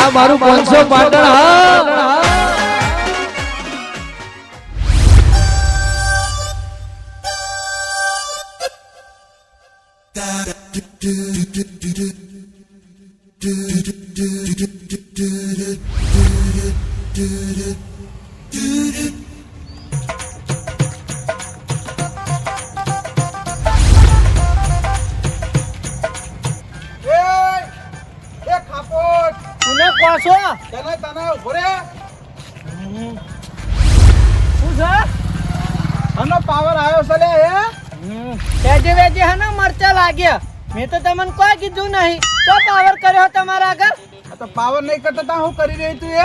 આ મારું 500 પાટણ હા પાવર આવ્યો છે લે વેજે વેજે હે ને મરચા લાગ્યા મેં તો તમને કોઈ કીધું નહીં તો પાવર કર્યો તમારા આગળ તો પાવર નહીં કરતા હું કરી રહી તું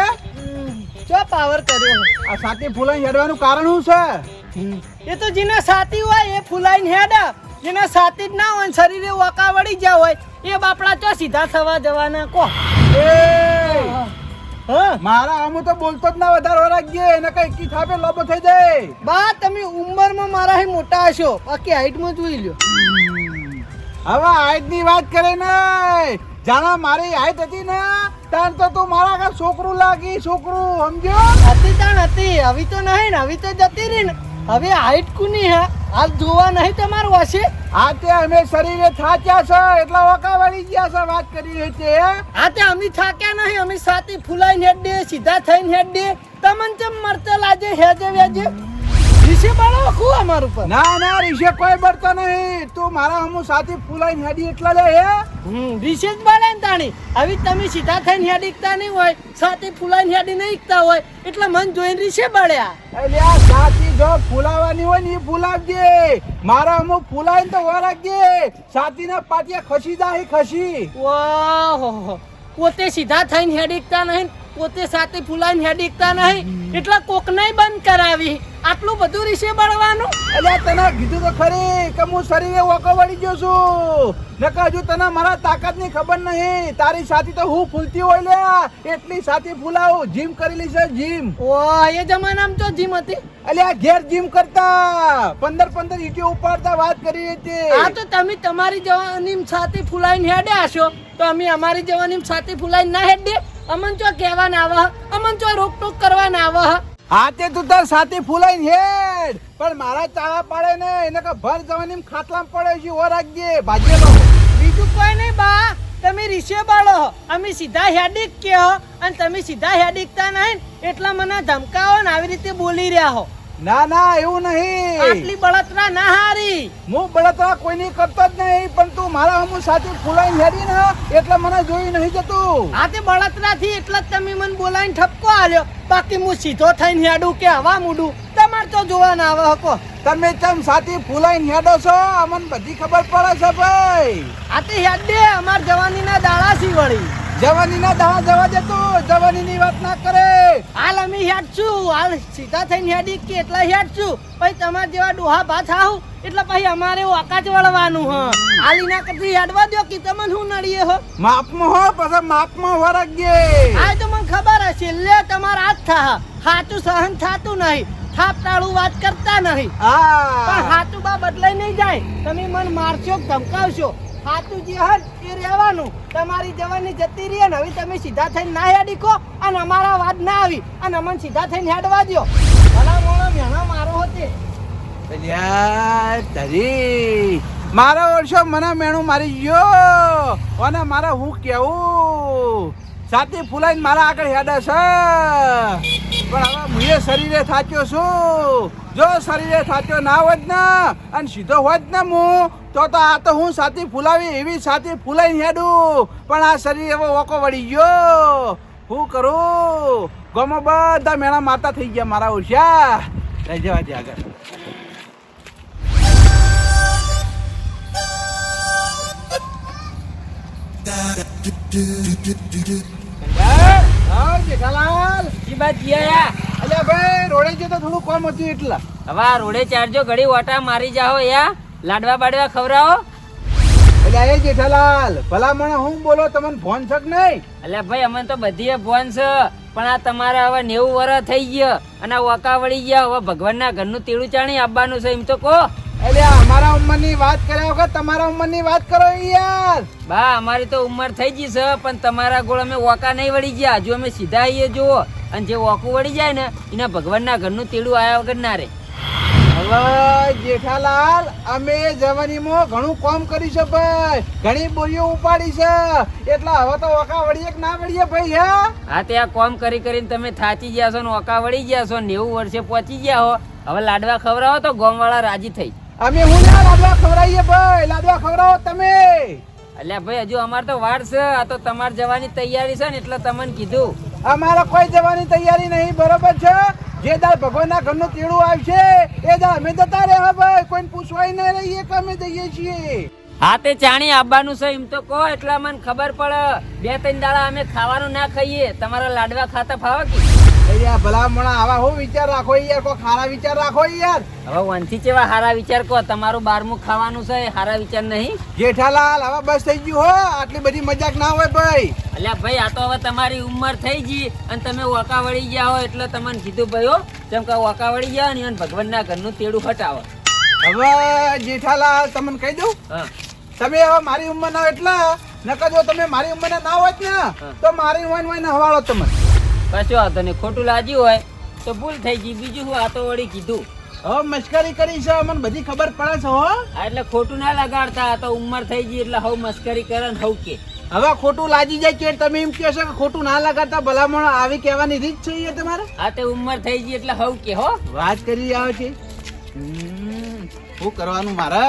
ચો પાવર કર્યો આ સાથી ફૂલાઈ હેડવાનું કારણ શું છે એ તો જેને સાથી હોય એ ફૂલાઈને હેડ જેને સાથી જ ના હોય શરીરે વકા વળી ગયા હોય એ બાપડા ચો સીધા થવા જવાના કો મારા અમુ તો બોલતો જ ના વધારે રાખજે એને કઈ કી થાપે લોબો થઈ જાય બા તમે ઉંમરમાં મારા હી મોટા હશો બાકી હાઈટમાં જોઈ લ્યો હવે હાઈટ ની વાત કરે ને જાણા મારી હાઈટ હતી ને તાર તો તું મારા આગળ છોકરું લાગી છોકરું સમજ્યો હતી તાણ હતી હવે તો નહીં ને હવે તો જતી રહી ને હવે હાઈટ કુની હે હાલ જોવા નહીં તમારું હશે આ તે અમે શરીરે થાક્યા છે એટલા વકા વળી ગયા છે વાત કરી રહી છે આ તે અમે થાક્યા નહીં અમે સાથી ફૂલાઈને હેડ દે સીધા થઈને હેડ દે તમને જેમ મરતા લાજે હેજે વેજે રીસે બાળો ખુ અમાર ઉપર ના ના રીસે કોઈ બળતો નહીં તું મારા હમુ સાથી ફૂલાઈને હેડી એટલા લે હે રીસે જ બાળે ને તાણી હવે તમે સીધા થઈને હેડ ઈકતા નહીં હોય સાથી ફૂલાઈને હેડી નહીં ઈકતા હોય એટલે મન જોઈને રીસે બાળ્યા એટલે આ સાથી જો ફૂલાવાની હોય ને એ ફૂલાવજે મારા હમુ ફૂલાઈને તો વરાગજે સાથીના પાટિયા ખસી જાય ખસી ઓહો પોતે સીધા થઈને હેડ ઈકતા નહીં પોતે સાથે ફૂલાઈને હેડ ઈકતા નહીં એટલે કોકનાય બંધ કરાવી આટલું બધું રીસે બળવાનું એટલે તને કીધું તો ખરી કે હું શરીરે વકો વળી ગયો છું નકર હજુ તને મારા તાકાત ની ખબર નહીં તારી સાથી તો હું ફૂલતી હોય લે એટલી સાથી ફૂલાવું જીમ કરેલી છે જીમ ઓ એ જમાનામાં તો જીમ હતી એટલે આ ઘેર જીમ કરતા 15 ઈટીઓ ઉપાડતા વાત કરી હતી આ તો તમે તમારી જવાની સાથે ફૂલાઈને હેડે આશો તો અમે અમારી જવાની સાથે ફૂલાઈને ના હેડે અમન ચો કહેવા ના આવે અમન ચો રોક ટોક કરવા ના આવે હા તે તું તાર સાથી ફૂલાઈને હેડ પણ મારા ચાળા પાડે ને એને કે ભર જવાની ખાટલામાં પડે છે ઓ રાખજે ભાજેલો બીજું કોઈ નહીં બા તમે રીસે બાળો અમે સીધા હેડીક કે હો અને તમે સીધા હેડીકતા નહીં એટલા મને ધમકાવો ને આવી રીતે બોલી રહ્યા હો ના ના એવું નહીં આટલી બળતરા ના હારી હું બળતરા કોઈની કરતો જ નહીં પણ તું મારા હમુ સાથી ફૂલાઈને હેડી ને એટલે મને જોઈ નહીં જતું આ તે બળતરા થી એટલે જ તમે મને બોલાઈને ઠપકો આલ્યો બાકી હું સીધો થઈને હેડું કે હવા મૂડું તમારે તો જોવા ના આવે હકો તમે ચમ સાથી ફૂલાઈને હેડો છો અમને બધી ખબર પડે છે ભાઈ આ તે હેડ દે અમાર જવાનીના દાડા સી વળી જવાનીના દાડા જવા દે તું જવાનીની વાત ના કરે હાલ અમે હેડ છું હાલ સીધા થઈને હેડી કે એટલા હેડ છું પછી તમાર જેવા ડોહા ભાત આવું એટલે પછી અમારે વાકાચ વળવાનું હ હાલી ના કરતી હેડવા દો કે તમને હું નડીએ હો માપમાં હો પછી માપમાં વરગજે આ તો મને ખબર હશે લે તમારા હાથ થા હાચું સહન થાતું નહીં થાપ તાળું વાત કરતા નહીં પણ હાચું બા બદલાઈ નહીં જાય તમે મને મારશો ધમકાવશો હાચું જે હદ એ રહેવાનું તમારી જવાની જતી રહી ને હવે તમે સીધા થઈને ના હેડી કો અને અમારા વાત ના આવી અને અમને સીધા થઈને હેડવા દો ભલા મોણા મેણા મારો હોતે તારી મારો વર્ષો મને મેણું મારી ગયો અને મારા હું કેવું સાથી ફૂલાઈને મારા આગળ હેડે છે પણ હવે હું શરીરે થાક્યો છું જો શરીરે થાક્યો ના હોત ને અને સીધો હોત ને હું તો આ તો હું સાથી ફૂલાવી એવી સાથી ફૂલાઈને હેડું પણ આ શરીર એવો વોકો વળી ગયો હું કરું ગમો બધા મેણા માતા થઈ ગયા મારા ઓછા લઈ જવા દે આગળ જેઠાલાલ જી બાત કિયા અલ્યા ભાઈ રોડે જતો થોડું કામ હતું એટલા હવે આ રોડે ચારજો ઘડી ઓટા મારી જાઓ યા લાડવા બાડવા ખવરાવો અલ્યા એ જેઠાલાલ ભલામણ હું બોલો તમને ફોન છે કે નહીં અલ્યા ભાઈ અમને તો બધીએ ફોન છે પણ આ તમારે હવે 90 વર્ષ થઈ ગયા અને વકા વળી ગયા હવે ભગવાનના ઘરનું તેડું ચાણી આપવાનું છે એમ તો કહો અલ્યા અમારા ઉંમરની વાત કર્યા વગર તમારા ઉંમરની વાત કરો યાર. બા અમારી તો ઉંમર થઈ ગઈ છે પણ તમારા ગોળ અમે વોકા નહીં વળી ગયા. હજુ અમે સીધા આવીએ જુઓ, અને જે વોકું વળી જાય ને એના ભગવાનના ઘરનું તેડું આયા વગર ના રે. હવે જેઠાલાલ, અમે જવાનીમાં ઘણું કામ કર્યું છે ભાઈ, ઘણી બોરીઓ ઉપાડી છે, એટલે હવે તો ઓકા વળીએ કે ના વળીએ ભાઈ? હા તે આ કોમ કરી કરીને તમે થાચી ગયા છો ને ઓકા વળી ગયા છો, 90 વર્ષે પહોંચી ગયા હો. હવે લાડવા ખવડાવો તો ગોમવાળા રાજી થઈ. અમે હું ના લાડવા ખવડાવીએ ભાઈ, લાડવા ખવડાવો તમે. અલ્યા ભાઈ હજુ અમાર તો વાર છે. આ તો તમારે જવાની તૈયારી છે ને એટલે તમને કીધું. અમારે કોઈ જવાની તૈયારી નહીં, બરોબર છે? જે દાળ ભગવાનના ઘરનું તેડું આવશે એ દાળ અમે જતા રહ્યા ભાઈ, કોઈને પૂછવાય નહીં રહીએ કે અમે જઈએ છીએ. હા તે ચાણી આવવાનું છે એમ તો કહો એટલે મને ખબર પડે. 2-3 દાડા અમે ખાવાનું ના ખાઈએ, તમારા લાડવા ખાતા ફાવે કે? અయ్యા ભલામણા આવા હું વિચાર રાખો યાર, કોઈ ખારા વિચાર રાખો યાર. હવે વનથી ચેવા હારા વિચાર કહો? તમારું 12મું ખાવાનું છે એ હારા વિચાર નહીં? જેઠાલાલ હવે બસ થઈ ગયું હો, આટલી બધી મજાક ના હોય ભાઈ. અલ્યા ભાઈ આ તો હવે તમારી ઉંમર થઈ ગઈ અને તમે વોકા વળી ગયા હો એટલે તમને કીધું ભાઈ હો, જેમ કે વોકા વળી ગયા ને ભગવાનના ઘરનું તેડું હટાવો. હવે જેઠાલાલ તમને કહી દઉં, હા તમે હવે મારી ઉંમરના એટલા નકર જો તમે મારી ઉંમરના ના હોત ને તો મારી ઉંમર ને હવાળો તમે. કશો વાંધો નહીં, ખોટું લાગ્યું હોય તો ભૂલ થઈ ગઈ. બીજું હું આ તો વળી કીધું. હવે મસ્કરી કરી છે, મને બધી ખબર પડે છે હો. હા એટલે ખોટું ના લગાડતા. આ તો ઉંમર થઈ ગઈ એટલે હવ મસ્કરી કરે ને હવ કે. હવે ખોટું લાગી જાય કે તમે એમ કહો છો કે ખોટું ના લગાડતા, ભલામણ આવી કહેવાની રીત છે એ તમારે. આ તે ઉંમર થઈ ગઈ એટલે હવ કે હો. વાત કરી આવે છે શું કરવાનું મારે?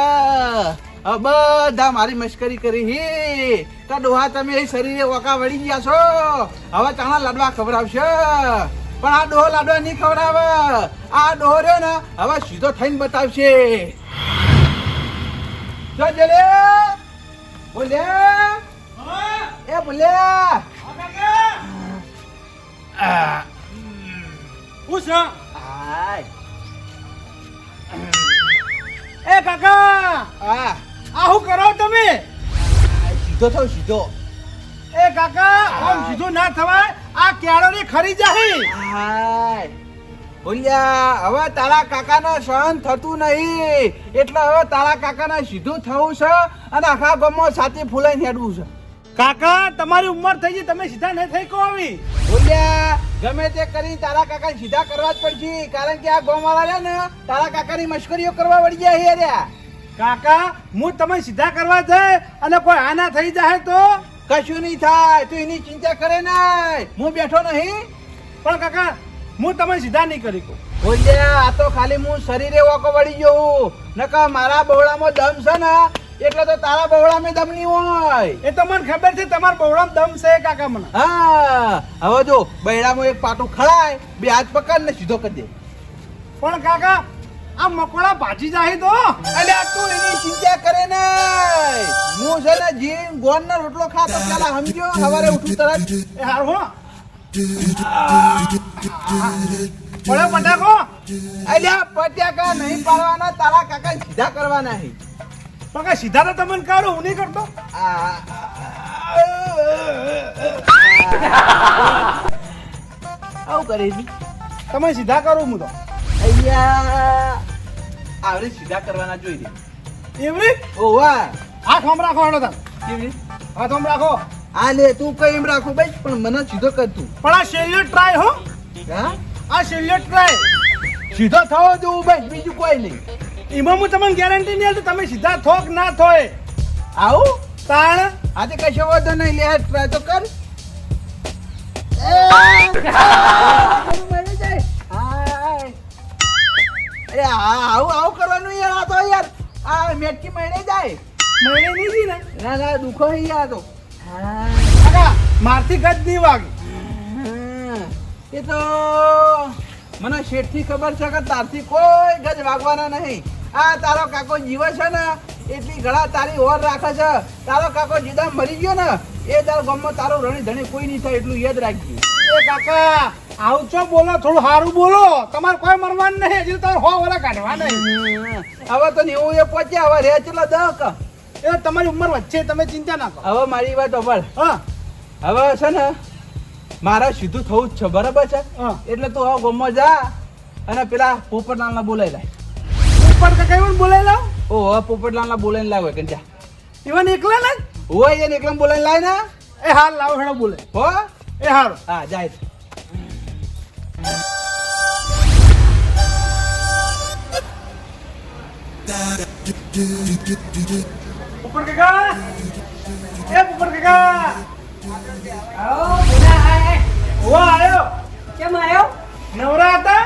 હવે બધા મારી મસ્કરી કરી હે તો ડોહા તમે શરીરે ઓકા વળી ગયા છો. હવે ચાણા લાડવા ખવડાવશે પણ આ ડોહો લાડવા નહીં ખવડાવે. આ ડોહો રહ્યો ને હવે સીધો થઈને બતાવશે. જો જલે બોલે એ બોલે એ કાકા, હા આ શું કરો તમે? સીધો થયો સીધો. એ કાકા, આમ સીધું ના થવાય, આ કેળોની ખરી જાય. હાય બોલ્યા, હવે તારા કાકાને સહન થતું નહીં એટલે હવે તારા કાકાને સીધું થવું છે અને આખા ગામમાં સાથી ફૂલાઈને હેડવું છે. કાકા તમારી ઉંમર થઈ ગઈ, તમે સીધા નહીં થઈ કો આવી. બોલ્યા, ગમે તે કરી તારા કાકાને સીધા કરવા જ પડશે, કારણ કે આ ગામવાળા રહ્યા ને તારા કાકાની મશ્કરીઓ કરવા વળી ગયા હે રહ્યા. કાકા હું તમે સીધા કરવા જાય અને કોઈ આના થઈ જાય તો કશું નહીં થાય, તું એની ચિંતા કરે નહીં, હું બેઠો નહીં. પણ કાકા હું તમે સીધા નહીં કરી કહું. બોલ્યા, આ તો ખાલી હું શરીરે ઓકો વળી ગયો, નકર મારા બહોળામાં દમ છે ને એટલે તો તારા બહોળામાં દમ નહીં હોય. એ તો મને ખબર છે તમારા બહોળામાં દમ છે કાકા મને. હા હવે જો બૈડામાં એક પાટું ખડાય, બે હાથ પકડ ને સીધો કરી દે. પણ કાકા આ મકોડા ભાજી જાય તો અલ્યા તું એની ચિંતા કરે ને, હું છે ને જીન ગોન નો રોટલો ખાતો પેલા સમજો, સવારે ઉઠું તરત. એ હાર હો પડે પટાકો. અલ્યા પટ્યાકા નહીં પાડવાના, તારા કાકા સીધા કરવાના છે. પણ કાકા સીધા તો તમને કરો, હું નહીં કરતો. આવું કરે છે તમે સીધા કરો હું તો અહીંયા આવડે સીધા કરવાના જોઈ દે. એવડી ઓવા હાથ આમ રાખો હેડો તમે, કેવી હાથ આમ રાખો. આ લે તું કઈ એમ રાખો ભાઈ, પણ મને સીધો કર તું. પણ આ છેલ્લે ટ્રાય હો, હા આ છેલ્લે ટ્રાય. સીધો થવો જોવું ભાઈ, બીજું કોઈ નહીં. એમાં હું તમને ગેરંટી નહીં આપતો તમે સીધા થોક ના થોય. આવું તાણ આજે કશો વાંધો નહીં, લે ટ્રાય તો કર. અરે આવું આવું કરવાનું યાર, આ તો યાર આ મેટકી મહિને જાય મને નહીં દી ને ના ના દુખો હે યાર તો. કાકા મારથી ગજ નહીં વાગે. એ તો મને શેઠથી ખબર છે કે તારથી કોઈ ગજ વાગવાના નહીં. આ તારો કાકો જીવે છે ને એટલી ઘણા તારી ઓર રાખે છે. તારો કાકો જીદા મરી ગયો ને એ તારો ગામમાં તારો રણી ધણી કોઈ નહીં થાય એટલું યાદ રાખજે. એ કાકા આવું છો બોલો, થોડું સારું બોલો. તમારે કોઈ મરવાનું નહીં, હજી તમારે 100 વરા કાઢવા નહીં. હવે તો 90 એ પહોંચ્યા, હવે રે ચલો 10. એ તમારી ઉંમર વચ્ચે, તમે ચિંતા ના કરો. હવે મારી વાત સાંભળ, હા હવે છે ને મારે સીધું થવું જ છે, બરાબર છે? હા. એટલે તું હવે ગામમાં જા અને પેલા પોપટલાલને બોલાવી લાય. ઉપર કાકા એવું બોલાવી લાવ. ઓ પોપટલાલના બોલાઈને લાવ કે જા ઈવન એકલા ને હોય એને એકલા બોલાઈને લાય ને એ હાલ લાવો હેડો બોલે હો એ હારો હા જાય ઉપર કાકા એ ઉપર કાકા આવો બોલા આય ઓ આયો કેમ આવ્યો નવરા હતા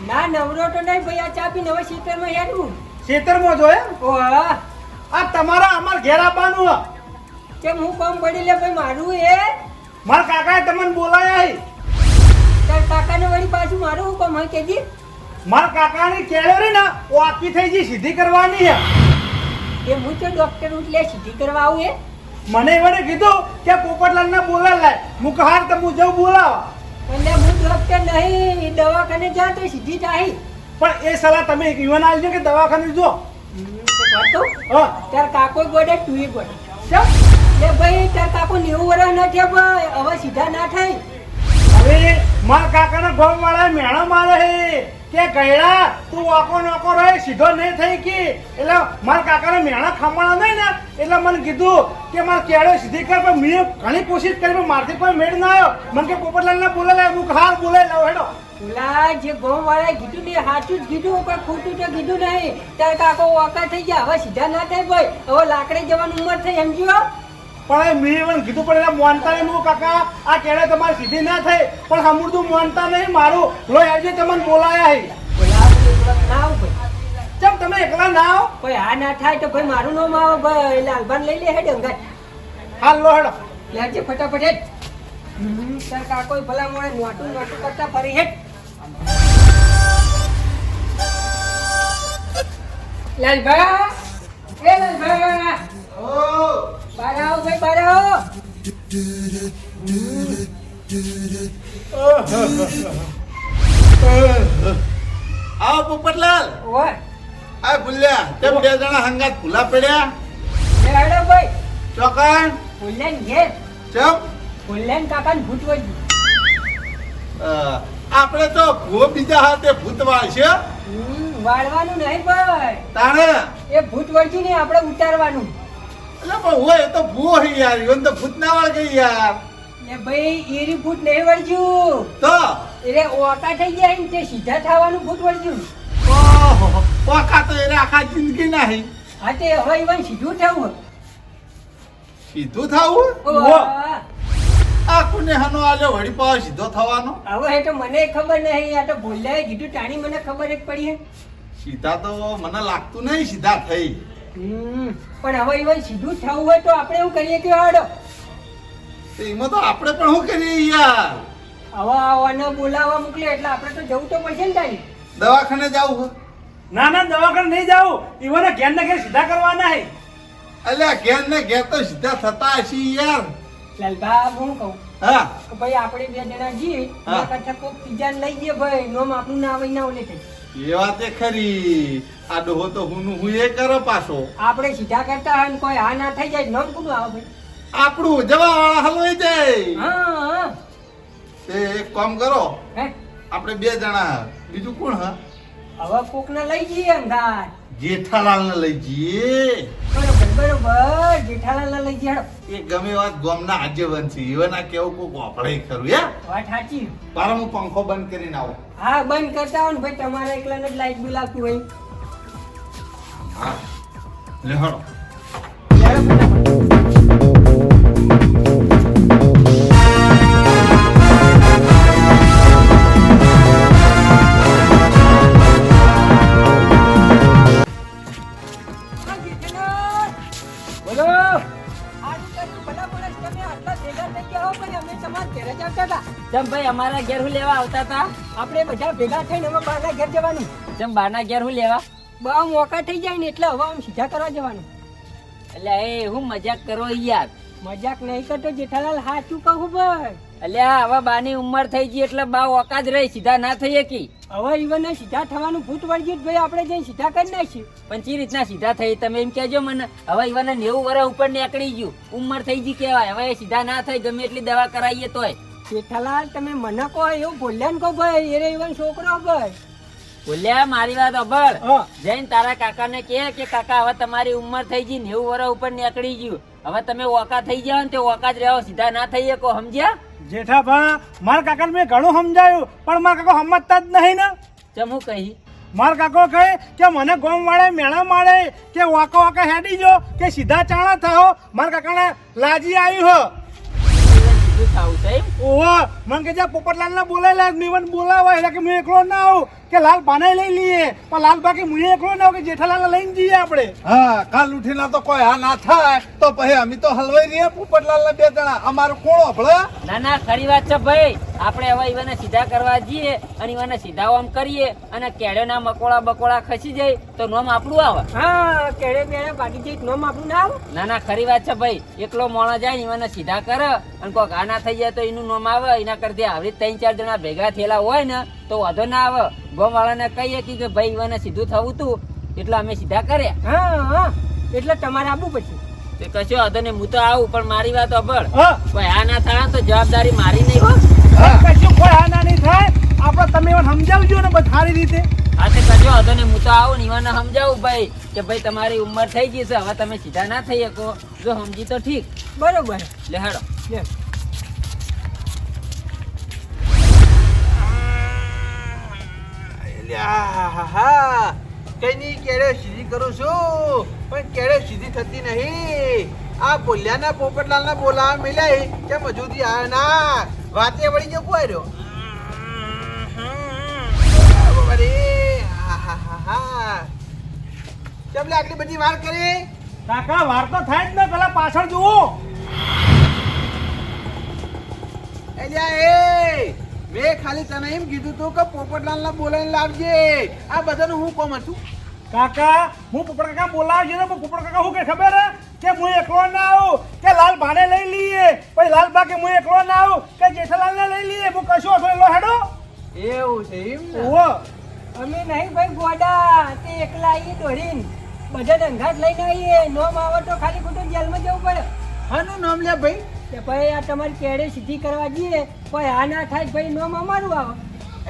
ના નવરો તો નહીં ભાઈ આ ચા પી નવા ક્ષેત્રમાં હેડું ખેતરમાં જોયે ઓ હા આ તમારા અમાર ઘેર આવવાનું હે. કેમ હું કામ પડી લે ભાઈ મારું એ મારા કાકાએ તમને બોલાયા હે. તાર કાકાને વળી પાછું મારું હું કામ હા કેજી મારા કાકાની કેળે રે ને ઓ આખી થઈ ગઈ સીધી કરવાની હે. એ હું તો ડોક્ટર ઉઠલે સીધી કરવા આવું એ મને એવડે કીધું કે પોપટલાલને બોલાવ લાય હું કહું હાર તો હું જઉં બોલાવા એટલે હું ડોક્ટર નહીં દવાખાને જા તો સીધી જાહી પણ એ સલાહ તમે ઈવન આલજો કે દવાખાને જો હા તાર કાકો ગોડે તું ગોડે ચમ લે ભાઈ તાર કાકો 90 વર્ષ ના થયા ભાઈ હવે સીધા ના થાય હવે મારા કાકાના ગોમ વાળા મેણો મારે હે કે ગયડા તું વાકો નોકો રહે સીધો નહીં થઈ કે એટલે મારા કાકાને મેણા ખમણા નહીં ને એટલે મને કીધું કે મારે કેળો સીધી કર પણ મેં ઘણી કોશિશ કરી પણ મારથી કોઈ મેળ ના આવ્યો મને કે પોપટલાલને બોલાય હું હાર બોલાય લાવ હેડો ઓલા જે ગોમ વાળાએ કીધું ને સાચું જ કીધું પણ ખોટું તો કીધું નહીં તાર કાકો વાકા થઈ ગયા હવે સીધા ના થાય ભાઈ હવે લાકડે જવાની ઉંમર થઈ સમજ્યો પણ મેં એને કીધું પણ એટલે મોનતા નહીં હું કાકા આ કેળે તમારે સીધી ના થઈ પણ હમુરતું મોનતા નહીં મારું લો આજે તમને બોલાયા હે ઓલા ના આવ ભાઈ ચમ તમે એકલા ના આવો ભાઈ આ ના થાય તો ભાઈ મારું નામ આવે ભાઈ લાલબાન લઈ લે હેડ અંગાત હાલ લો હેડો લેજે ફટાફટ હેડ તાર કાકો ભલા મોણે નોટું કરતા ફરી હેડ લાલબા એ લાલબા ઓ બાર આવો ભાઈ બાર આવો આવો પોપટલાલ ઓય આ ભૂલ્યા તેમ બે જણા હંગાત ભૂલા પડ્યા લે હેડો ભાઈ ચોકન ફુલ્લેન ઘેર ચમ ફુલ્લેન કાકાને ભૂત વળી આપણે તો ભૂ બીજા હાથે ભૂત વાળશે વાળવાનું નહીં ભાઈ તાણે એ ભૂત વળજી ને આપણે ઉતારવાનું એટલે પણ હોય એ તો ભૂ હે યાર ઈવન તો ભૂત ના વાળ ગઈ યાર લે ભાઈ એરી ભૂત નહીં વળજ્યું તો એટલે ઓકા થઈ ગયા ને તે સીધા થવાનું ભૂત વળજ્યું ઓહો પોકા તો એને આખા જિંદગી નહીં હા તે હવે ઈવન સીધું થવું સીધું થાવું ઓહો. આ કોને હનો આલ્યો વળી પાવ સીધો થવાનો હવે એ તો મને ખબર નહીં આ તો ભૂલ્યાએ કીધું ટાણી મને ખબર જ પડી હે સીધા તો મને લાગતું નહીં સીધા થઈ પણ હવે ઈવન સીધું થવું હોય તો આપણે એવું કરીએ કે હાડો તો એમાં તો આપણે પણ શું કરીએ યાર હવે આવાને બોલાવવા મોકલે એટલે આપણે તો જવું તો પડશે ને તારી દવાખાને જાવું ના ના દવાખાને નહીં જાવ ઈવને ઘેર ને ઘેર સીધા કરવાના હે અલ્યા ઘેર ને ઘેર તો સીધા થતા હશે યાર લાલબા હું કહું હા કે ભાઈ આપણે બે જણા જઈએ હા. એના કરતા કોક બીજાને લઈ જઈએ ભાઈ નોમ આપણું ના આવે ના ઓલે થઈ એ વાત એ ખરી આ ડોહો તો હું એ કરે પાછો આપણે સીધા કરતા હોય ને કોઈ હા ના થઈ જાય નોમ કોનું આવે ભાઈ આપણું જવા વાળા હલવાઈ જાય હા હા તે એક કામ કરો હે આપણે બે જણા બીજું કોણ હા હવે કોક ને લઈ જઈએ અંગાર જેઠાલાલ ને લઈ જઈએ બરોબર જેઠાલાલ ને લઈ જઈએ હેડો. એ ગમે વાત ગામના આજીવન છે એવાના કેવું કોક વાપરે ખરું હે વાત સાચી પારા હું પંખો બંધ કરીને આવું હા બંધ કરતા હો ને ભાઈ તમારે એકલાને જ લાઈટ બિલ આવતું હોય લે હળો હેડો ફટાફટ. હા, જેઠાલાલ. બોલો આજ તમે ભલા માણસ તમે આટલા ભેગા થઈ ગયા હો ભાઈ અમે તમારા ઘરે જ આવતા હતા ચમ ભાઈ અમારા ઘેર હું લેવા આવતા હતા આપણે બધા ભેગા થઈને હવે બહારના ઘેર જવાનું ચમ બારના ઘેર હું લેવા બહુ મોકા થઈ જાય ને એટલે હવે આમ સીધા કરવા જવાનું એટલે એ હું મજાક કરો યાર મજાક નહીં કરતો જેઠાલાલ સાચું કહું ભાઈ અલ્યા હવે બાની ઉંમર થઈ ગઈ એટલે બા ઓકા જ રહી સીધા ના થઈ શકી હવે ઈવન સીધા થવાનું ભૂત વળગ્યું ભાઈ આપણે જઈને સીધા કરી નાખીએ પણ ચી રીતના સીધા થઈ તમે એમ કહેજો મને હવે ઈવન 90 વર્ષ ઉપર નીકળી ગયું ઉંમર થઈ ગઈ કહેવાય હવે એ સીધા ના થાય ગમે એટલી દવા કરાવીએ તોય જેઠાલાલ તમે મને કહો એવું બોલ્યા ને કહો ભાઈ એ ઈવન છોકરો ભાઈ બોલ્યા મારી વાત અભળ હા. જઈને તારા કાકાને કહે કે કાકા હવે તમારી ઉંમર થઈ ગઈ 90 વર્ષ ઉપર નીકળી ગયું હવે તમે ઓકા થઈ જાવ ને તે ઓકા જ રહો સીધા ના થઈ શકો સમજ્યા જેઠાભા મારા કાકાને મેં ઘણું સમજાયું પણ મારા કાકો સમજતા જ નહીં ને ચમ હું કહી મારા કાકો કહે કે મને ગોમ વાળે મેળા માળે કે વાકા વાકા હેડી જો કે સીધા ચાણા થાઓ મારા કાકાને લાજી આવ્યું હો સીધું થાવું છે એમ? ઓહો મને કે જ્યાં પોપટલાલ ને બોલાયેલા મેવન બોલાવા એટલે કે હું એકલો ના આવું કે લાલ બાને લઈ લઈએ પણ લાલ બાકી હું એકલો ના આવું કે જેઠાલાલ લઈને જઈએ આપણે હા કાલ ઉઠીને તો કોઈ હા ના થાય તો પછી અમે તો હલવાઈ રહીએ પોપટલાલ ના 2 જણા અમારું કોણ હભળે ના ના ખરી વાત છે ભાઈ આપણે હવે ઈવાને સીધા કરવા જઈએ અને ઈવાને સીધા આમ કરીએ અને કેળેના મકોડા બકોડા ખસી જાય તો નોમ આપણું આવે હા કેળે બેળે બાકી જઈ નોમ આપણું ના આવે ના ના ખરી વાત છે ભાઈ એકલો મોણા જાય ને ઈવાને સીધા કરે અને કોઈ ઘા ના થઈ જાય તો એનું નામ આવે એના કરતી આવી 3-4 જણા ભેગા થયેલા હોય ને તો વાંધો ના આવે ગોમ વાળાને કહીએ કે ભાઈ ઈવાને સીધું થવું તું એટલે અમે સીધા કર્યા હા હા એટલે તમારે આવવું પછી તે કશો વાંધો નહીં હું તો આવું પણ મારી વાત અભળ હા કોઈ આ ના થાય તો જવાબદારી મારી નહીં હો કશું કોઈ આના નહીં થાય આપણે તમે એને સમજાવજો ને બસ સારી રીતે આ તે કશો વાંધો નહીં હું તો આવું ને ઈવાને સમજાવું ભાઈ કે ભાઈ તમારી ઉંમર થઈ ગઈ છે હવે તમે સીધા ના થઈ શકો જો સમજી તો ઠીક બરોબર લે હેડો લે કઈની કેળે સીધી કરું છું પણ કેળે સીધી થતી નહીં આ બોલ્યાના પોપટલાલના બોલાવા મિલાય કેમ હજુ સુધી આવ્યા ના વાતે વળી જો કોઈ રહ્યો કેમ લે આટલી બધી વાર કરી કાકા વાર તો થાય જ ને પેલા પાછળ જુઓ એલ્યા એ મેં ખાલી તને એમ કીધું તું કે પોપટલાલને બોલાવીને લાવજે આ બધાનું હું કોમ હતું કાકા હું પોપટ કાકા બોલાવજો ને પણ પોપટ કાકા શું કે ખબર હે કે હું એકલો ના આવું કે લાલ ભાને લઈ લઈએ પછી લાલ બા કે હું એકલો ના આવું કે જેઠાલાલ ને લઈ લઈએ હું કશો હતો એલો હેડો એવું છે એમ ને ઓહો અમે નહીં ભાઈ ગોડા તે એકલા આવીએ દોડીને બધા દંગાત લઈને આવીએ નોમ આવે તો ખાલી ખોટું જેલમાં જવું પડે હાનું નામ લે ભાઈ કે ભાઈ આ તમારી કેળે સીધી કરવા જઈએ કોઈ આ ના થાય ભાઈ નોમ અમારું આવે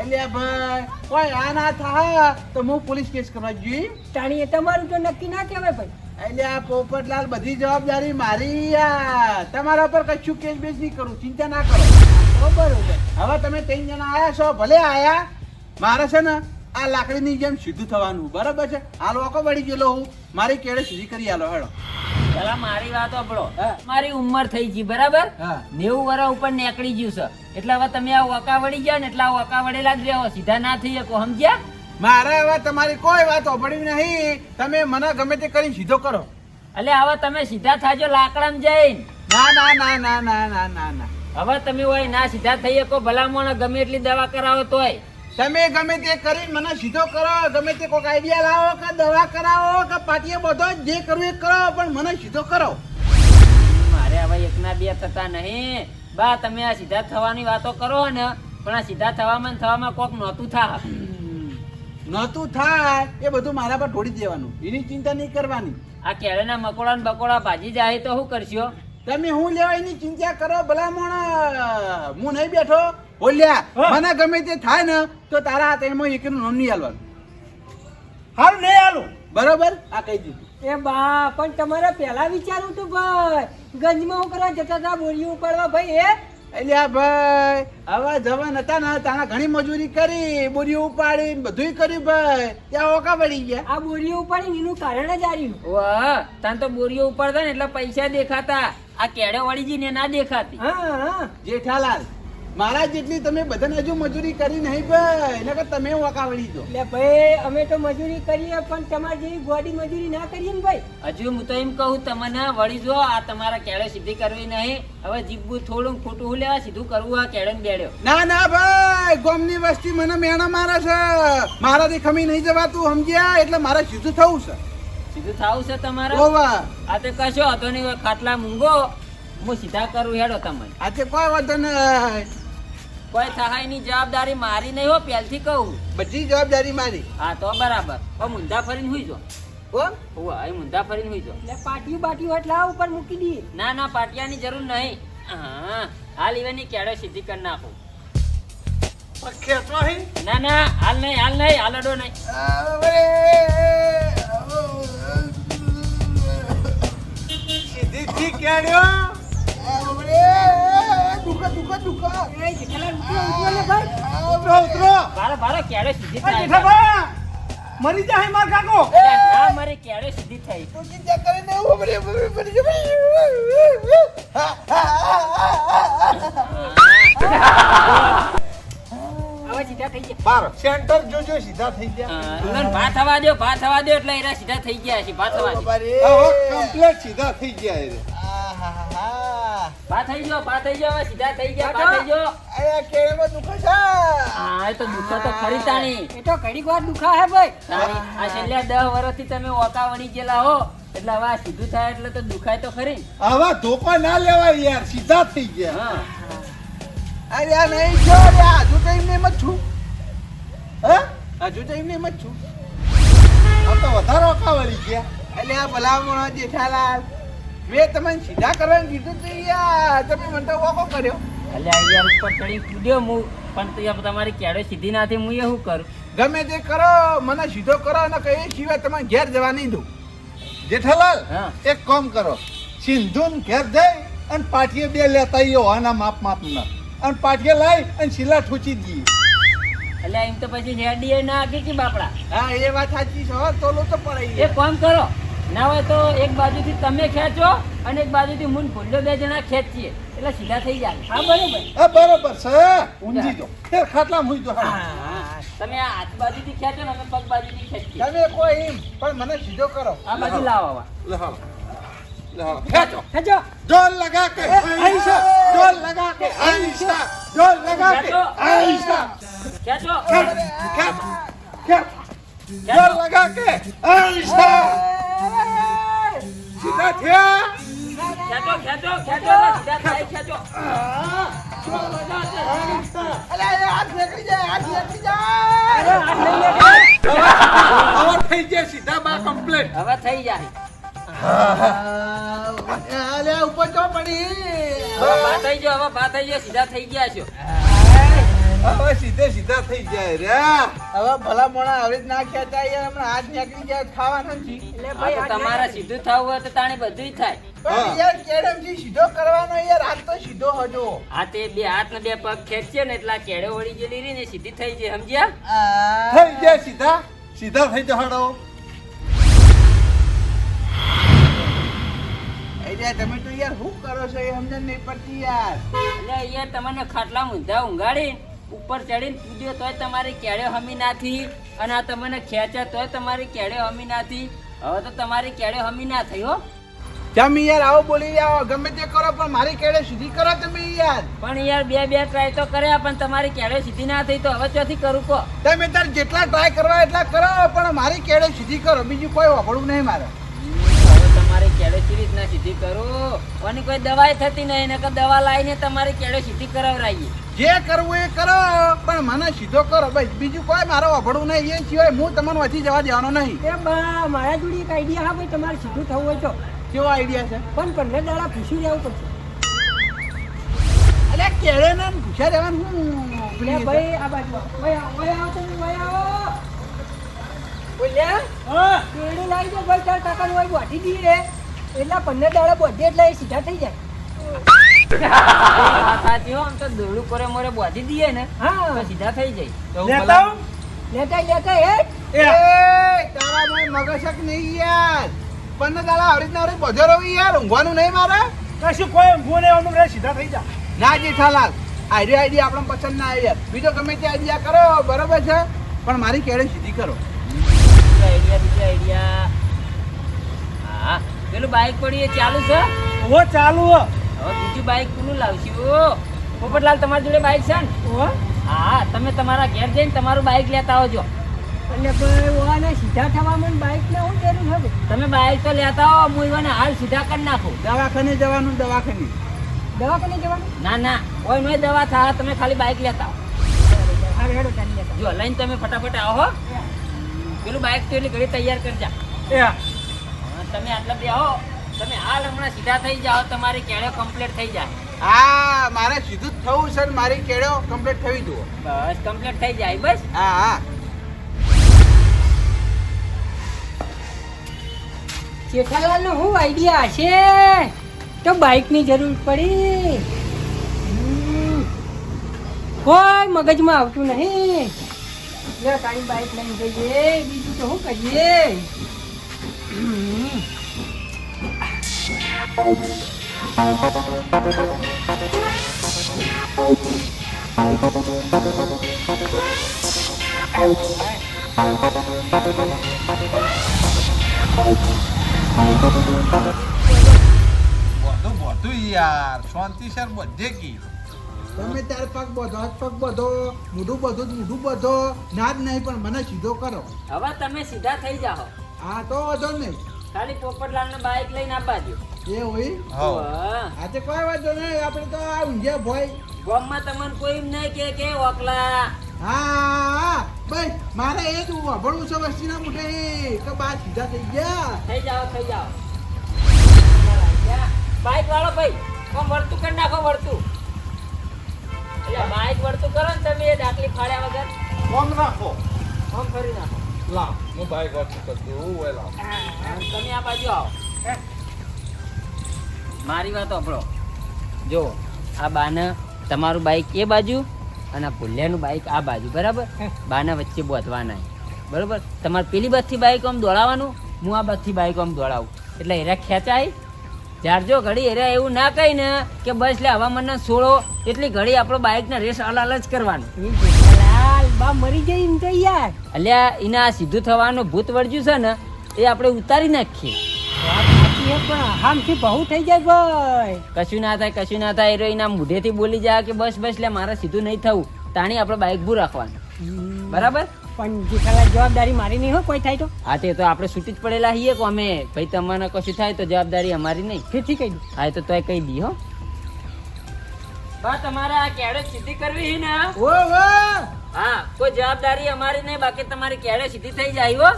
એટલે ભાઈ કોઈ આ ના થાય તો હું પોલીસ કેસ કરવા જોઈએ તાણી એ તમારું તો નક્કી ના કહેવાય ભાઈ એટલે આ પોપટલાલ બધી જવાબદારી મારી યાર તમારા પર કશું કેસ બેસ નહીં કરું ચિંતા ના કરો બરોબર હવે તમે 3 જણા આયા છો ભલે આયા મારે છે ને આ લાકડીની જેમ સીધું થવાનું બરાબર છે હાલ વાકો વળી ગયેલો હું મારી કેળે સીધી કરી આલો હેડો પેલા મારી વાત સાંભળો હા. મારી ઉંમર થઈ ગઈ બરાબર હા 90 વર્ષ ઉપર નીકળી ગયું છે એટલે હવે તમે આ વકા વળી ગયા ને એટલે આ વકા વળેલા જ રહો સીધા ના થઈ શકો સમજ્યા મારે હવે તમારી કોઈ વાત સાંભળવી નહીં તમે મને ગમે તે કરી સીધો કરો એટલે હવે તમે સીધા થાજો લાકડામાં જઈને ના ના ના ના ના ના ના ના હવે તમે હોય ના સીધા થઈ શકો ભલામણ ગમે એટલી દવા કરાવો તોય તમે ગમે તે કરીને મને સીધો કરો ગમે તે કોઈક આઈડિયા લાવો કે દવા કરાવો કે પાટીએ બધો જે કરવું એ કરો પણ મને સીધો કરો મારે હવે એકના બે થતા નહીં બા તમે આ સીધા થવાની વાતો કરો ને પણ આ સીધા થવામાં ને થવામાં કોક નહોતું થા નહોતું થાય એ બધું મારા પર ઢોળી દેવાનું એની ચિંતા નહીં કરવાની આ કેળાના મકોડા ને બકોડા ભાજી જાય તો શું કરશો તમે હું લેવા એની ચિંતા કરો ભલામણ હું નહીં બેઠો બોલ્યા હા. મને ગમે તે થાય ને તો તારા હાથમાં એકનું નામ નહીં આલવાનું હારું નહીં હાલું બરોબર આ કહી દીધું એ બા પણ તમારે પહેલા વિચારવું તું ભાઈ ગંજમાં હું કરવા જતા હતા બોરીઓ ઉપાડવા ભાઈ એ એટલે આ ભાઈ હવે જવાન હતા ને તારા ઘણી મજૂરી કરી બોરીઓ ઉપાડી બધું કર્યું ભાઈ ત્યાં ઓકા પડી ગયા આ બોરીઓ ઉપાડી એનું કારણ જ આર્યું વાહ તાન તો બોરીઓ ઉપાડતા ને એટલે પૈસા દેખાતા આ કેળે વળી જઈને ના દેખાતી હા હા જેઠાલાલ મારા જેટલી તમે બધાને હજુ મજૂરી કરી નહીં ભાઈ નકર તમે ઓકા વળી દો એટલે ભાઈ અમે તો મજૂરી કરીએ પણ તમારી જેવી ગોડી મજૂરી ના કરીએ ને ભાઈ હજુ હું તો એમ કહું તમને વળી જો આ તમારા કેળે સીધી કરવી નહીં હવે જીભું થોડું ખોટું લેવા સીધું કરવું આ કેળે બેડ્યો ના ના ભાઈ ગામની વસ્તી મને મેણા મારે છે મારાથી ખમી નહીં જવાતું સમજ્યા એટલે મારે સીધું થવું છે સીધું થાવું છે તમારે ઓવા આ તો કશો હતો નહીં ખાટલા મૂંગો હું સીધા કરું હેડો તમને આજે કોઈ વાંધો નહીં કોઈ સહાયની જવાબદારી મારી નહીં હો પહેલથી કહું બધી જવાબદારી મારી હા તો બરાબર હવે મુંદા ફરીને હુઈ જો હો હોવા એ મુંદા ફરીને હુઈ જો એટલે પાટિયું બાટિયું એટલા ઉપર મૂકી દઈએ ના ના પાટિયાની જરૂર નહીં હા હાલ ઈવાની કેળે સીધી કરી નાખું ખેંચવા હી ના ના હાલ નહીં હાલ અડો નહીં. સીધી કેડ્યો દુકા દુકા દુકા એ જેઠાલાલ ઉતરો ને ભાઈ. ઉતરો ઉતરો ભારે કેળે સીધી થાય. જેઠાબા મરી જાય માર કાકો ના મારે કેળે સીધી થઈ. તું ચિંતા કરે ને ઉભરે હવે સીધા થઈ ગયા. બાર સેન્ટર જોજો સીધા થઈ ગયા ઈવન ભા થવા દો એટલે એરા સીધા થઈ ગયા છે. ભા થવા દો. હવે કમ્પ્લીટ સીધા થઈ ગયા એ ભા થઈ ગયો હવે સીધા થઈ ગયા. ભા થઈ ગયો. અરે કેળમાં દુખે છે હા એ તો દુખો તો ખરી તાણી. એ તો ઘડીક વાર દુખા હે ભાઈ. તાણી આ છેલ્લા 10 વર્ષથી તમે ઓકા વળી ગયેલા હો એટલે હવે આ સીધું થાય એટલે તો દુખાય તો ખરી. આવા ધોકા ના લેવાય યાર સીધા થઈ ગયા હા અરે આ નહીં જો રે હજુ તો એમને એમ જ છું હજુ તો એમને એમ જ છું આ તો વધારે ઓકા વળી ગયા એટલે આ ભલામણો જેઠાલાલ મેં તમને સીધા કરવાનું કીધું તો યાર તમે મને તો ઓકો કર્યો એટલે આ યાર ઉપર ચડી કૂદ્યો હું પણ તો યાર તમારી કેળે સીધી ના થઈ હું એ શું કરું. ગમે તે કરો મને સીધો કરો અને કઈ સિવાય તમે ઘેર જવા નહીં દઉં જેઠાલાલ હા. એક કામ કરો સિંધુન ઘેર જઈ અને પાટીએ બે લેતા આવીએ હોવાના માપ ના અને પાટીએ લાવી અને શીલા ઠૂચી દઈએ એટલે એમ તો પછી હેડીએ ના આગી કે બાપડા. હા એ વાત સાચી છે હો તોલો તો પડે એક કામ કરો ના હોય તો એક બાજુથી તમે ખેંચો અને એક બાજુથી મુન ભૂલ્યો 2 જણા ખેંચીએ એટલે સીધા થઈ જાય. હા બરોબર. હા બરોબર છે ઊંઘી જો ફેર ખાટલા મૂકી દો તમે આ હાથ બાજુથી ખેંચો ને અમે પગ બાજુથી ખેંચીએ. તમે કોઈ એમ પણ મને સીધો કરો આ બાજુ લાવો આવા. ખેંચો ખેંચો. જોર લગા કે આઈશા જોર લગા કે આઈશા જોર લગા કે આઈશા ખેંચો ખેંચ ખેંચ જોર લગા કે આઈશા સીધા થયા ખેંચો સીધા થાય ખેંચો. અલે હાથ નીકળી જાય હાથ નીકળી અરે જાય હાથ લઈ લે. ઓવર થઈ જાય સીધા બા કમ્પ્લીટ હવે થઈ જાય. અલે ઉપર તો પડી હવે બા થઈ ગયો સીધા થઈ ગયા છો. હવે સીધા થઈ જાય રે હવે ભલા મોણા હવે જ ના ખેંચાય યાર હમણાં હાથ નીકળી જાય ખાવાના નથી એટલે આ ભાઈ તો હાથ તમારા સીધું થવું હોય તો તાણે બધું થાય. પણ યાર કેડમથી સીધો કરવાનો યાર હાથ તો સીધો હજો આ તે 2 હાથ ને 2 પગ ખેંચીએ ને એટલે આ કેળે વળી ગયેલી રહી ને સીધી થઈ જાય સમજ્યા. થઈ જાય સીધા થઈ જહાડો તમે તો યાર શું કરો છો એ સમજણ નહીં પડતી યાર એટલે અહીંયા તમને ખાટલા ઊંધા ઊંઘાડી ઉપર ચડીને કૂદ્યો તોય તમારી કેળે હમી નાથી અને આ તમને ખેંચ્યા તોય તમારી કેળે હમી નાથી. હવે તો તમારી કેળે હમી ના થઈ હો. તમે યાર આવો બોલી આવો ગમે તે કરો પણ મારી કેડે સીધી કરો તમે યાર પણ યાર 2 ટ્રાય તો કર્યા પણ તમારી કેળે સીધી ના થઈ તો હવે ચોથી કરું કો. તમે તાર જેટલા ટ્રાય કરવા એટલા કરો પણ મારી કેડે સીધી કરો બીજું કોઈ વાપરવું નહીં મારે હવે તમારી કેળે સી રીતના સીધી કરું અને કોઈ દવાઈ થતી નહીં ને દવા લાવીને તમારી કેળે સીધી કરાવરાઈએ. જે કરવું એ કરો પણ મને સીધો કરો બસ બીજું કોઈ મારો વાપરવું નહીં એ સિવાય હું તમને વધી જવા દેવાનો નહીં એ બા મારા જોડે એક આઈડિયા હા ભાઈ તમારે સીધું થવું હોય તો કેવો આઈડિયા છે પણ 15 દાડા પૂછી લેવું પડશે. અરે કેળે ને પૂછ્યા દેવાનું હું એટલે ભાઈ આ બાજુ આવો તમે આવો બોલ્યા હા કેળી લાવી દો ભાઈ તાર કાકા નું બોધી દીએ એટલે 15 દાડા બોધી એટલે એ સીધા થઈ જાય. વાત સાચી હો. આમ તો દોડું કરે મોરે બોધી દઈએ ને હા તો સીધા થઈ જાય. લેતા હે એ તારા મને મગજક નહીં યાર પણ તારા આવડી આવડી બધો રહી યાર ઊંઘવાનું નહીં મારે કશું કોઈ ઊંઘવું નહીં અમુક રે સીધા થઈ જા ના જેઠાલાલ આઈડિયા આપણને પસંદ ના આવે યાર બીજો ગમે તે આઈડિયા કરો બરોબર છે પણ મારી કેળે સીધી કરો બીજો આઈડિયા હા પેલું બાઈક પડી એ ચાલુ છે. ઓ ચાલુ હો. હવે બીજું બાઈક કોનું લાવશું? પોપટલાલ તમારી જોડે બાઈક છે ને? હા તમે તમારા ઘેર જઈને તમારું બાઈક લેતા આવજો. એટલે ભાઈ ઓને સીધા થવામાં બાઈક ને હું જરૂર હવે તમે બાઈક તો લેતા આવો હું ઈવને હાલ સીધા કરી નાખું. દવાખાને જવાનું દવાખાને દવાખાને જવાનું ના કોઈ નહીં દવા થાય તમે ખાલી બાઈક લેતા આવો. હારે હેડો ચાલી લેતા જો લઈને તમે ફટાફટ આવો હો. પેલું બાઈક તો એટલી ઘડી તૈયાર કરજા. તમે આટલા બે આવો તમે હાલ હમણાં સીધા થઈ જાઓ તમારી કેળે કમ્પ્લીટ થઈ જાય. હા મારે સીધું જ થવું છે ને મારી કેળો કમ્પ્લીટ થવી જુઓ. બસ કમ્પ્લીટ થઈ જાય બસ. હા હા જેઠાલાલ નો શું આઈડિયા હશે તો બાઇક ની જરૂર પડી. કોઈ મગજમાં આવતું નહીં. લે તારી બાઇક લઈને જઈએ, બીજું તો શું કરીએ. બધું યાર શાંતિ સર બધે કી તમે તાર પગ બધો હાથ પગ બધો મૂઢું બધું મૂઢું બધો ના જ નહીં પણ મને સીધો કરો. હવે તમે સીધા થઈ જાઓ. હા તો વધો નહીં. ખાલી પોપટલાલ ને બાઇક લઈને આપવા દો. એ હોય હા. આજે કોઈ વાંધો નહીં આપણે તો આ ઊંઝા ભોય. ગામમાં તમને કોઈ એમ નહીં કે ઓકલા. હા ભાઈ મારે એ જ વાપરવું છે વસ્તીના મોઢે કે બા સીધા થઈ ગયા. થઈ જાઓ થઈ જાઓ. બાઇક વાળો ભાઈ કોમ વળતું કરી નાખો વળતું. એટલે બાઇક વળતું કરો ને તમે એ દાખલી ફાડ્યા વગર કોમ રાખો. કોમ ફરી નાખો. લાવ હું બાઈક વાપરું કરતું ઓય લાવ. અને તમે આ બાજુ આવો. મારી વાત સાંભળો. જો આ બાને તમારું બાઇક એ બાજુ અને આ પુલ્યાનું બાઇક આ બાજુ બરાબર. બાના વચ્ચે બોધવાના બરાબર. તમારે પેલી બાજુથી બાઇક આમ દોડાવવાનું, હું આ બાજુથી બાઇક આમ દોડાવું એટલે એરા ખેંચાય. જારજો ઘડી એરા એવું ના કહી ને કે બસ લે હવામાનના સોળો એટલી ઘડી આપણો બાઇકના રેસ અલાલ જ કરવાનું. એ જેઠાલાલ બા મરી ગઈ એમ તો યાર. અલ્યા એના આ સીધું થવાનું ભૂત વળજ્યું છે ને એ આપણે ઉતારી નાખીએ. વાત સાચી છે પણ આમથી બહુ થઈ જાય ભાઈ. કશું ના થાય કશું ના થાય. એ એના મોઢેથી બોલી જાય કે બસ બસ લે મારે સીધું નહીં થવું. તાણી આપણે બાઇક ભૂ રાખવાનું બરાબર. પણ જેઠાલાલ જવાબદારી મારી નહીં હો કોઈ થાય તો. હા તે તો આપણે છૂટી જ પડેલા છીએ કે અમે ભાઈ તમને કશું થાય તો જવાબદારી અમારી નહીં. ફેરથી કહી દઉં. હા તો તોય કહી દી હો. બા તમારે આ કેડે સીધી કરવી છે ને? ઓ ઓ હા કોઈ જવાબદારી અમારી નહીં. બાકી તમારી કેડે સીધી થઈ જાય હો.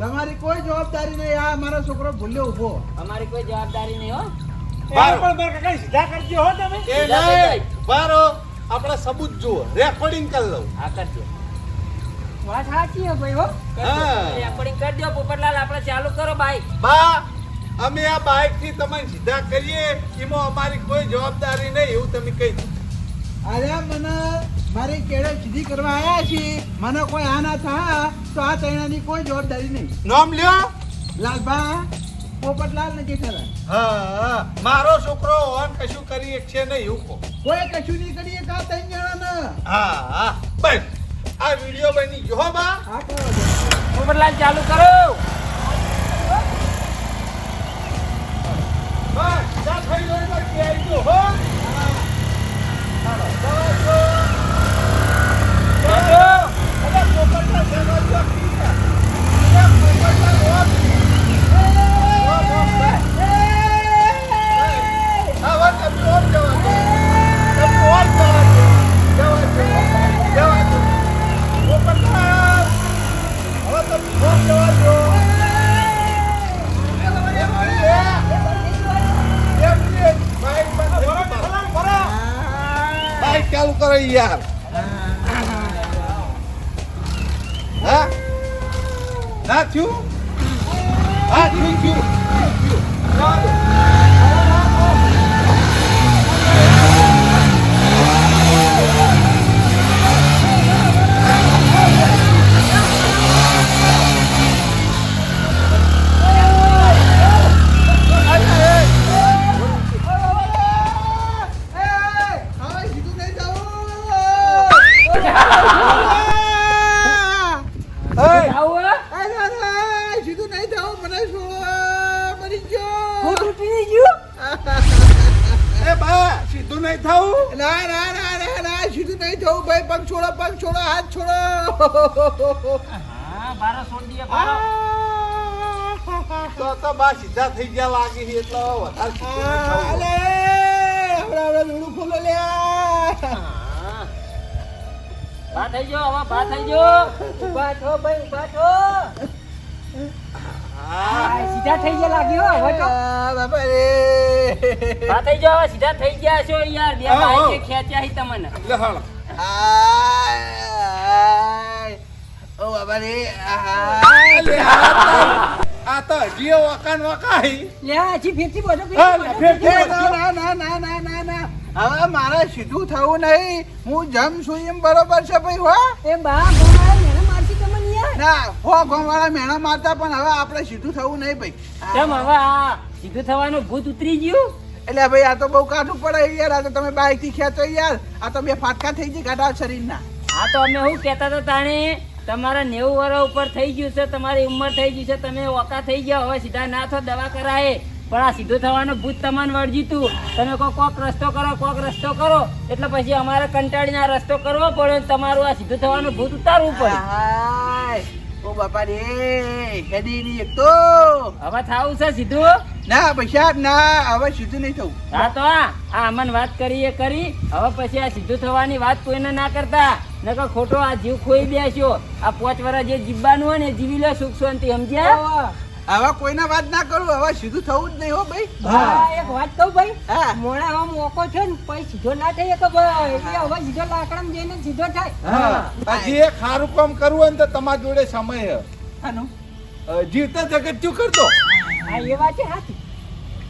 તમારી કોઈ જવાબદારી નહીં. આ મારો છોકરો ભૂલ્યો ઉભો. અમારી કોઈ જવાબદારી નહીં હો. પણ મારા કાકા સીધા કરજો હો તમે. એ નહીં બારો આપણે સબૂત જુઓ રેકોર્ડિંગ કરી લઉં. હા કરજો. વાત સાચી છે ભાઈ હો. હા. રેકોર્ડિંગ કરી દો પોપટલાલ. આપણે ચાલુ કરો બાઈક. બા અમે આ બાઇક થી તમે સીધા કરીએ એમાં અમારી કોઈ જવાબદારી નહીં એવું તમે કહી દો. અરે મને મારી કેળે સીધી કરવા આવ્યા છીએ. મને કોઈ આ ના થા તો આ તૈણાની કોઈ જવાબદારી નહીં. નામ લ્યો લાલભા પોપટલાલ ને જેઠાલાલ. હા મારો છોકરો ઓન કશું કરી છે નહીં એવું કહો. કોઈ કશું નહીં કરીએ કા ત્રણ જણા. હા હા બસ આ વિડિયો બની ગયો બા. હા પોપટલાલ ચાલુ કરો. બસ જા થઈ ગયો એટલે કે આવી ગયો હો. હાલો અરે પોપટલાલ જવા દો કી. અરે પોપટલાલ ઓફ. હા વાત તમે ઓફ જવા દો. તમે ઓફ જવા દો. જવા દો. પોપટલાલ હવે તમે ઓફ જવા દો. બાઈક ચાલુ કરો યાર. હા ના થયું. હા થયું. સીધું નહીં થવું મને મરી ગયો. હું તૂટી ગયું. એ બા સીધું નહીં થવું. ના ના ના ના ના સીધું નહીં થવું ભાઈ. પગ છોડો હાથ છોડો. હા બારો છોડ દઈએ બારો. તો બા સીધા થઈ ગયા લાગે છે એટલે વધારે હમણાં ધૂળું ખોલો લ્યા. બા થઈ ગયો હવે બા થઈ ગયો. ઉભા થો ભાઈ ઉભા થો. સીધા થઈ ગયા લાગ્યો હવે તો બાપા રે હા થઈ જાઓ હવે સીધા થઈ ગયા છો યાર બે હા, બાઈકે હા. ખેંચ્યા હી તમને લે હાલો. આય. ઓ બાપા રે લે આ તો હજી એ વકાન વકાઈ. લે હજી ફેરથી બધો હા, લે, ફેર, ફેર. ના ના ના ના ના ના હવે મારે સીધું થવું નહીં હું જમ છું એમ બરોબર છે ભાઈ હો એ બા બા મેને મારસી તમને યાર ના હો ગોમવાળા મેણા મારતા પણ હવે આપણે સીધું થવું નહીં ભાઈ કેમ હવે આ સીધું થવાનું ભૂત ઉતરી ગયું એટલે ભાઈ આ તો બહુ કાઠું પડે યાર આ તો તમે બાઈક થી ખેંચો યાર આ તો બે ફાટકા થઈ જાય ગાડા શરીરના હા તો અમે શું કહેતા હતા તાણે તમારા 90 વર્ષ ઉપર થઈ ગયું છે તમારી ઉંમર થઈ ગઈ છે તમે ઓકા થઈ ગયા હવે સીધા ના થો દવા કરાય પણ આ સીધું થવાનું ભૂત તમને વળજી તું તમે કોક રસ્તો કરો એટલે પછી અમારે કંટાળીને આ રસ્તો કરવો પડે તમારું આ સીધું થવાનું ભૂત ઉતારવું પડે હાય ઓ બાપા રે હેડી ની એક તો હવે થાવું છે સીધું ના પૈસા ના હવે સીધું નહીં થવું હા તો આ અમને વાત કરી એ કરી હવે પછી આ સીધું થવાની વાત કોઈને ના કરતા નકર ખોટો આ જીવ ખોઈ બેસ્યો આ 5 વર્ષ જે જીવવાનું હોય ને એ જીવી લે સુખ શાંતિ સમજ્યા હવે કોઈના વાત ના કરું હવે સીધું થવું જ નહીં હો ભાઈ હા એક વાત કહું ભાઈ હા. મોણા આમ મોકો છે ને પછી સીધો ના થઈ કે ભાઈ એ હવે સીધો લાકડામાં જઈને સીધો થાય હજી એક સારું કામ કરવું હોય ને તો તમારી જોડે સમય છે. આનું જીવતા જગત શું કરતો હા એ વાત છે હાથી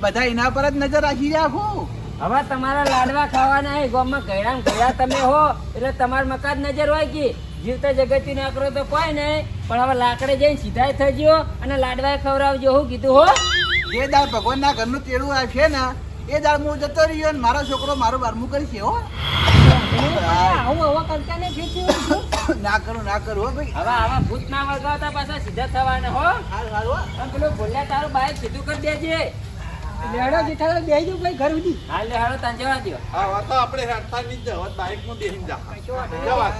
બધા એના પર જ નજર રાખી રાખું હવે તમારા લાડવા ખાવાના એ ગામમાં ગયડા તમે હો એટલે તમારા મકાન નજર હોય કે જીવતા જગતી ના કરો તો કોઈ નહીં પણ હવે લાકડે જઈને સીધા થઈ ગયો અને લાડવા ખવડાવજો હું કીધું હો જે દાળ ભગવાનના ઘરનું તેડું આવશે ને એ દાળ હું જતો રહ્યો ને મારો છોકરો મારું બારમું કરશે હો આવું હવે કરતા નહીં ફેરથી ના કરું હો ભાઈ હવે આવા ભૂત ના વળગાવતા પાછા સીધા થવાના હો હાલ હાલ હો અને પેલું બોલ્યા તારું બાઈક સીધું કરી દેજે લેડો જેઠાલાલ બેહી જાવ ભાઈ ઘર સુધી હાલ લે હાલો તાન જવા દ્યો હા તો આપણે હેરતા નહીં જવા બાઈક માં બેસી જા જવા